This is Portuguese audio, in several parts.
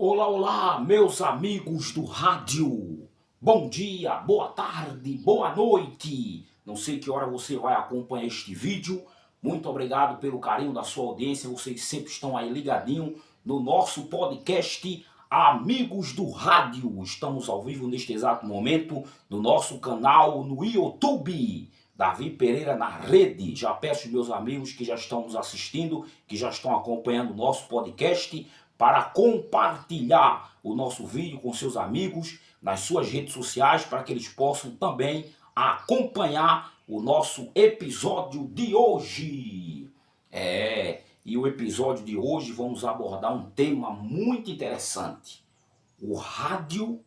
Olá, olá, meus amigos do rádio. Bom dia, boa tarde, boa noite. Não sei que hora você vai acompanhar este vídeo. Muito obrigado pelo carinho da sua audiência. Vocês sempre estão aí ligadinho no nosso podcast Amigos do Rádio. Estamos ao vivo neste exato momento no nosso canal no YouTube. Davi Pereira na rede. Já peço aos meus amigos que já estão nos assistindo, que já estão acompanhando o nosso podcast, para compartilhar o nosso vídeo com seus amigos nas suas redes sociais, para que eles possam também acompanhar o nosso episódio de hoje. E o episódio de hoje vamos abordar um tema muito interessante: o rádio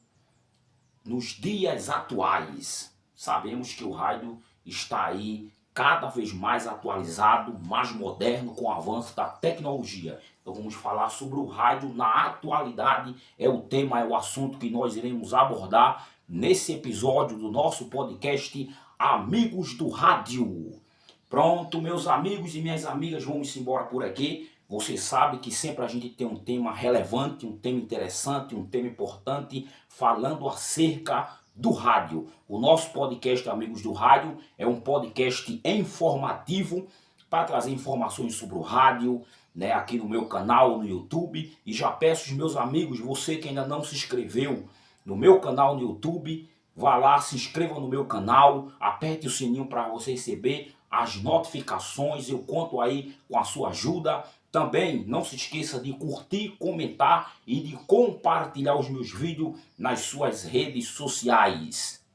nos dias atuais. Sabemos que o rádio está aí cada vez mais atualizado, mais moderno com o avanço da tecnologia. Então vamos falar sobre o rádio na atualidade, é o tema, é o assunto que nós iremos abordar nesse episódio do nosso podcast Amigos do Rádio. Pronto, meus amigos e minhas amigas, vamos embora por aqui. Você sabe que sempre a gente tem um tema relevante, um tema interessante, um tema importante, falando acerca do rádio. O nosso podcast Amigos do Rádio é um podcast informativo para trazer informações sobre o rádio, aqui no meu canal, no YouTube. E já peço aos meus amigos, você que ainda não se inscreveu no meu canal no YouTube, vá lá, se inscreva no meu canal, aperte o sininho para você receber as notificações. Eu conto aí com a sua ajuda. Também não se esqueça de curtir, comentar e de compartilhar os meus vídeos nas suas redes sociais.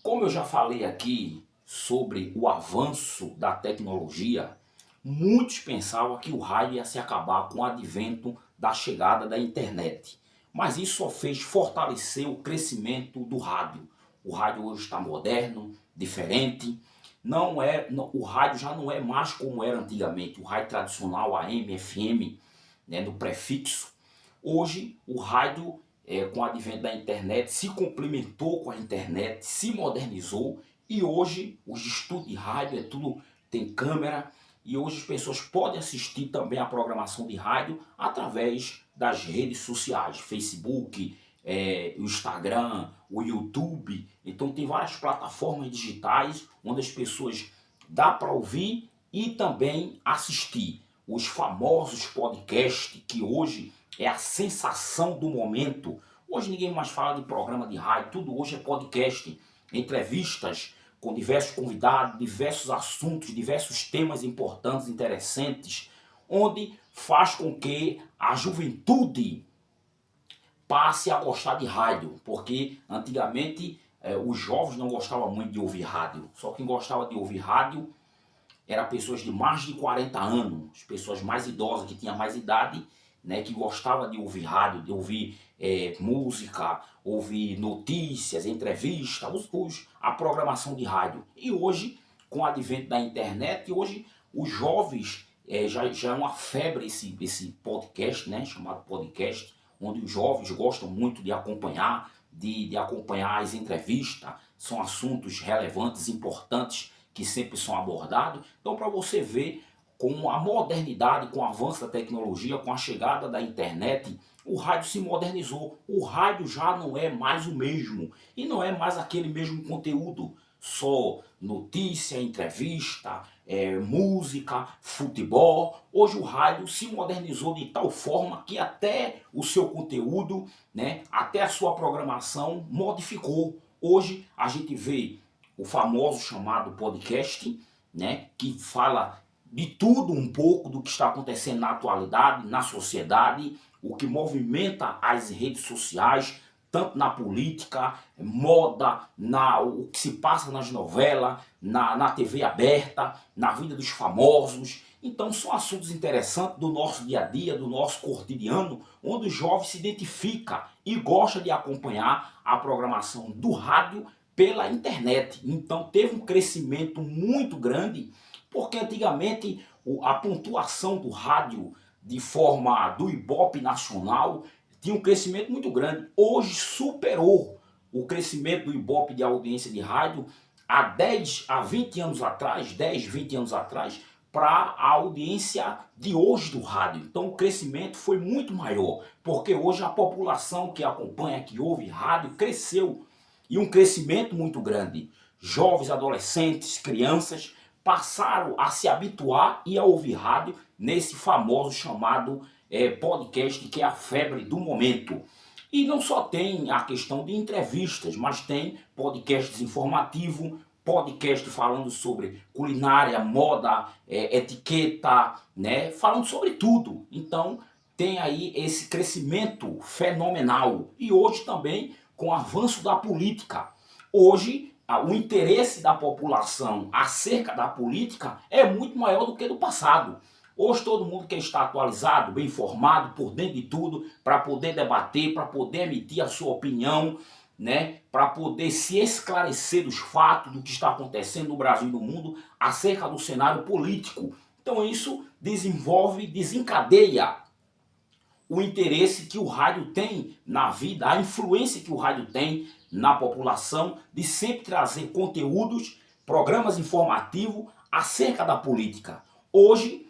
Como eu já falei aqui sobre o avanço da tecnologia, muitos pensavam que o rádio ia se acabar com o advento da chegada da internet. Mas isso só fez fortalecer o crescimento do rádio. O rádio hoje está moderno, diferente. O rádio já não é mais como era antigamente, o rádio tradicional AM, FM, no prefixo. Hoje o rádio, com o advento da internet, se complementou com a internet, se modernizou, e hoje os estúdios de rádio tem câmera, e hoje as pessoas podem assistir também a programação de rádio através das redes sociais, Facebook, o Instagram, o YouTube. Então tem várias plataformas digitais onde as pessoas dá para ouvir e também assistir. Os famosos podcasts, que hoje é a sensação do momento. Hoje ninguém mais fala de programa de rádio, tudo hoje é podcast, entrevistas com diversos convidados, diversos assuntos, diversos temas importantes, interessantes, onde faz com que a juventude passe a gostar de rádio, porque antigamente os jovens não gostavam muito de ouvir rádio. Só quem gostava de ouvir rádio eram pessoas de mais de 40 anos, pessoas mais idosas, que tinham mais idade, que gostavam de ouvir rádio, de ouvir música, ouvir notícias, entrevistas, a programação de rádio. E hoje, com o advento da internet, hoje os jovens, já é uma febre esse podcast, chamado podcast, onde os jovens gostam muito de acompanhar, de acompanhar as entrevistas, são assuntos relevantes, importantes, que sempre são abordados. Então, para você ver, com a modernidade, com o avanço da tecnologia, com a chegada da internet, o rádio se modernizou. O rádio já não é mais o mesmo, e não é mais aquele mesmo conteúdo, só notícia, entrevista, música, futebol. Hoje o rádio se modernizou de tal forma que até o seu conteúdo, até a sua programação modificou. Hoje a gente vê o famoso chamado podcast, que fala de tudo um pouco do que está acontecendo na atualidade, na sociedade, o que movimenta as redes sociais, tanto na política, moda, o que se passa nas novelas, na TV aberta, na vida dos famosos. Então são assuntos interessantes do nosso dia a dia, do nosso cotidiano, onde o jovem se identifica e gosta de acompanhar a programação do rádio pela internet. Então teve um crescimento muito grande, porque antigamente a pontuação do rádio de forma do Ibope nacional tinha um crescimento muito grande. Hoje superou o crescimento do Ibope de audiência de rádio há 10 a 20 anos atrás, 10, 20 anos atrás, para a audiência de hoje do rádio. Então o crescimento foi muito maior, porque hoje a população que acompanha, que ouve rádio, cresceu, e um crescimento muito grande. Jovens, adolescentes, crianças passaram a se habituar e a ouvir rádio nesse famoso chamado podcast, que é a febre do momento. E não só tem a questão de entrevistas, mas tem podcasts informativos, podcast falando sobre culinária, moda, etiqueta, né? Falando sobre tudo. Então tem aí esse crescimento fenomenal. E hoje também com o avanço da política. Hoje o interesse da população acerca da política é muito maior do que do passado. Hoje todo mundo quer estar atualizado, bem informado, por dentro de tudo, para poder debater, para poder emitir a sua opinião, né, para poder se esclarecer dos fatos, do que está acontecendo no Brasil e no mundo, acerca do cenário político. Então isso desenvolve, desencadeia o interesse que o rádio tem na vida, a influência que o rádio tem na população, de sempre trazer conteúdos, programas informativos acerca da política. Hoje,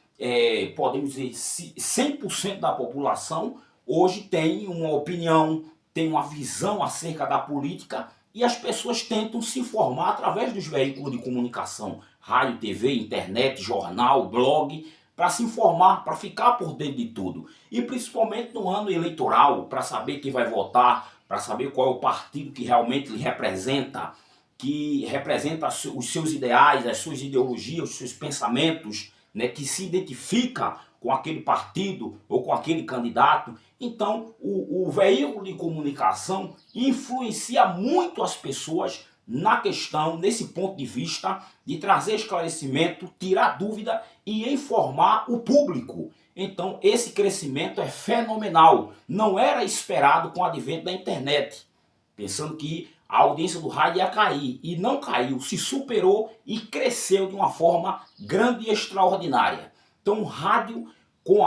podemos dizer, 100% da população hoje tem uma opinião, tem uma visão acerca da política, e as pessoas tentam se informar através dos veículos de comunicação, rádio, TV, internet, jornal, blog, para se informar, para ficar por dentro de tudo. E principalmente no ano eleitoral, para saber quem vai votar, para saber qual é o partido que realmente lhe representa, que representa os seus ideais, as suas ideologias, os seus pensamentos, né, que se identifica com aquele partido ou com aquele candidato. Então o veículo de comunicação influencia muito as pessoas na questão, nesse ponto de vista, de trazer esclarecimento, tirar dúvida e informar o público. Então esse crescimento é fenomenal, não era esperado com o advento da internet, pensando que a audiência do rádio ia cair, e não caiu, se superou e cresceu de uma forma grande e extraordinária. Então o rádio, com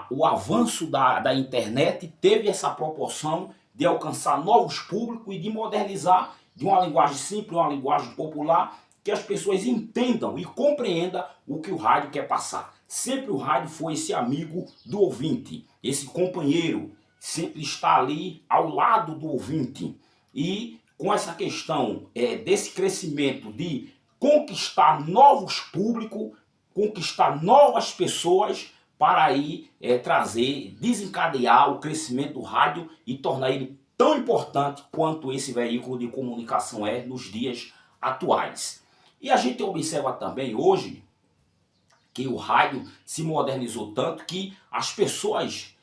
o avanço da internet, teve essa proporção de alcançar novos públicos e de modernizar de uma linguagem simples, uma linguagem popular, que as pessoas entendam e compreendam o que o rádio quer passar. Sempre o rádio foi esse amigo do ouvinte, esse companheiro, sempre está ali ao lado do ouvinte. E com essa questão desse crescimento de conquistar novos públicos, conquistar novas pessoas, para aí trazer, desencadear o crescimento do rádio e tornar ele tão importante quanto esse veículo de comunicação é nos dias atuais. E a gente observa também hoje que o rádio se modernizou tanto que as pessoas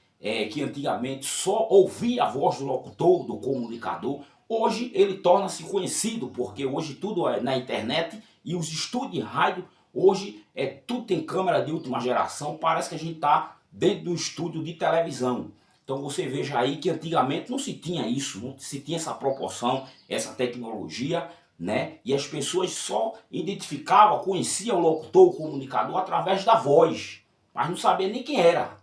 que antigamente só ouvia a voz do locutor, do comunicador, hoje ele torna-se conhecido, porque hoje tudo é na internet, e os estúdios de rádio hoje tudo tem câmera de última geração, parece que a gente está dentro de um estúdio de televisão. Então você veja aí que antigamente não se tinha isso, não se tinha essa proporção, essa tecnologia, né? E as pessoas só identificavam, conheciam o locutor, o comunicador através da voz, mas não sabia nem quem era.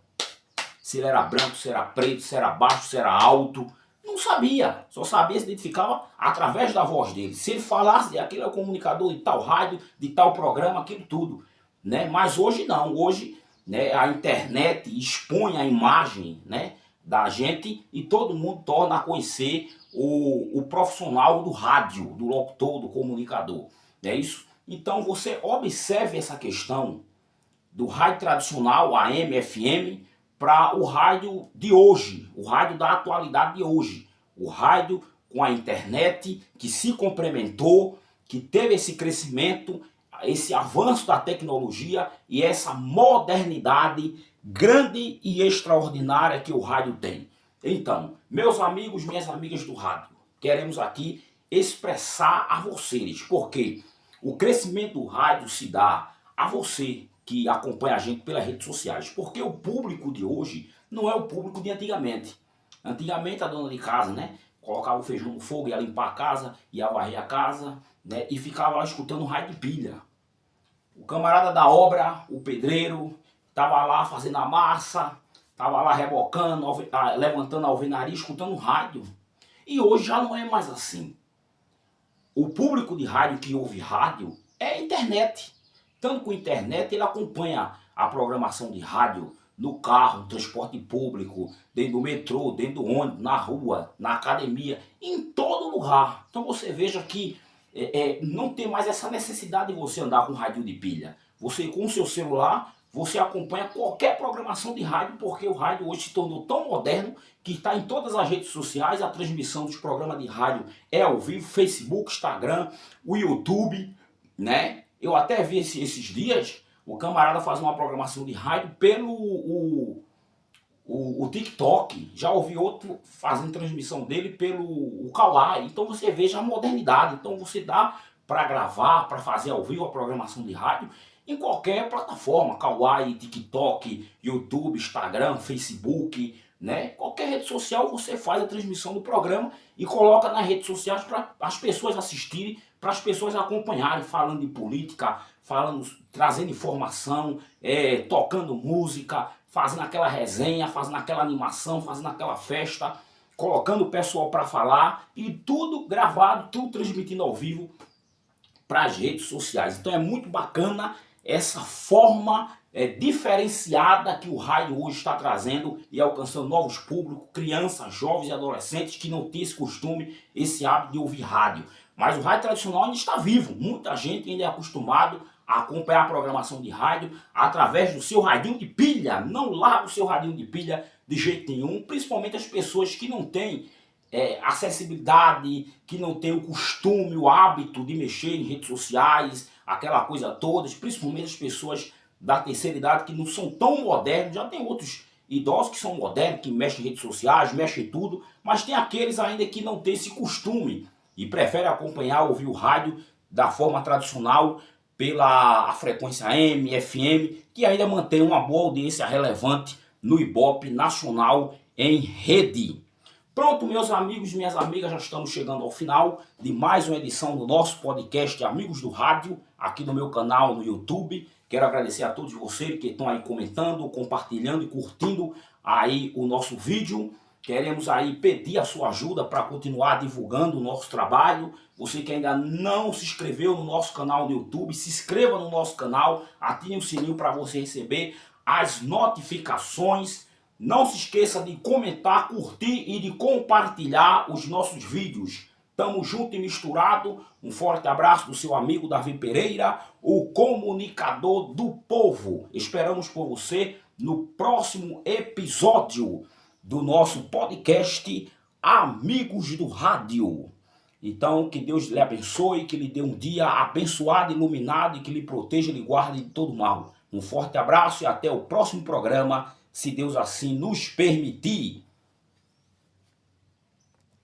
Se ele era branco, se era preto, se era baixo, se era alto, não sabia. Só sabia, se identificava através da voz dele. Se ele falasse, aquele é o comunicador de tal rádio, de tal programa, aquilo tudo, né? Mas hoje não, hoje, né, a internet expõe a imagem, né, da gente, e todo mundo torna a conhecer o profissional do rádio, do locutor, do comunicador. Não é isso? Então você observe essa questão do rádio tradicional, AM, FM, para o rádio de hoje, o rádio da atualidade de hoje. O rádio com a internet que se complementou, que teve esse crescimento, esse avanço da tecnologia e essa modernidade grande e extraordinária que o rádio tem. Então, meus amigos, minhas amigas do rádio, queremos aqui expressar a vocês, porque o crescimento do rádio se dá a você que acompanha a gente pelas redes sociais, porque o público de hoje não é o público de antigamente. Antigamente a dona de casa, né, colocava o feijão no fogo, ia limpar a casa, ia varrer a casa, né, e ficava lá escutando rádio de pilha. O camarada da obra, o pedreiro, estava lá fazendo a massa, estava lá rebocando, levantando a alvenaria, escutando rádio. E hoje já não é mais assim. O público de rádio que ouve rádio é a internet. estando com internet, ele acompanha a programação de rádio no carro, no transporte público, dentro do metrô, dentro do ônibus, na rua, na academia, em todo lugar. Então você veja que não tem mais essa necessidade de você andar com rádio de pilha. Você com o seu celular, você acompanha qualquer programação de rádio, porque o rádio hoje se tornou tão moderno que está em todas as redes sociais. A transmissão dos programas de rádio é ao vivo, Facebook, Instagram, o YouTube, né? Eu até vi esses dias o camarada fazer uma programação de rádio pelo o TikTok. Já ouvi outro fazendo transmissão dele pelo o Kawaii. Então você veja a modernidade. Então você dá para gravar, para fazer ao vivo a programação de rádio em qualquer plataforma, Kawaii, TikTok, YouTube, Instagram, Facebook, né? Qualquer rede social você faz a transmissão do programa e coloca nas redes sociais para as pessoas assistirem, para as pessoas acompanharem, falando de política, falando, trazendo informação, tocando música, fazendo aquela resenha, fazendo aquela animação, fazendo aquela festa, colocando o pessoal para falar e tudo gravado, tudo transmitindo ao vivo para as redes sociais. Então é muito bacana essa forma diferenciada que o rádio hoje está trazendo e alcançando novos públicos, crianças, jovens e adolescentes que não têm esse costume, esse hábito de ouvir rádio. Mas o rádio tradicional ainda está vivo, muita gente ainda é acostumado a acompanhar a programação de rádio através do seu radinho de pilha. Não larga o seu radinho de pilha de jeito nenhum, principalmente as pessoas que não têm acessibilidade, que não tem o costume, o hábito de mexer em redes sociais, aquela coisa toda, principalmente as pessoas da terceira idade que não são tão modernos. Já tem outros idosos que são modernos, que mexem em redes sociais, mexem em tudo, mas tem aqueles ainda que não têm esse costume e preferem acompanhar, ouvir o rádio da forma tradicional, pela frequência AM, FM, que ainda mantém uma boa audiência relevante no Ibope nacional em rede. Pronto, meus amigos e minhas amigas, já estamos chegando ao final de mais uma edição do nosso podcast Amigos do Rádio, aqui no meu canal no YouTube. Quero agradecer a todos vocês que estão aí comentando, compartilhando e curtindo aí o nosso vídeo. Queremos aí pedir a sua ajuda para continuar divulgando o nosso trabalho. Você que ainda não se inscreveu no nosso canal no YouTube, se inscreva no nosso canal, ative o sininho para você receber as notificações. Não se esqueça de comentar, curtir e de compartilhar os nossos vídeos. Tamo junto e misturado. Um forte abraço do seu amigo Davi Pereira, o comunicador do povo. Esperamos por você no próximo episódio do nosso podcast Amigos do Rádio. Então, que Deus lhe abençoe, que lhe dê um dia abençoado, iluminado e que lhe proteja e lhe guarde de todo mal. Um forte abraço e até o próximo programa, se Deus assim nos permitir.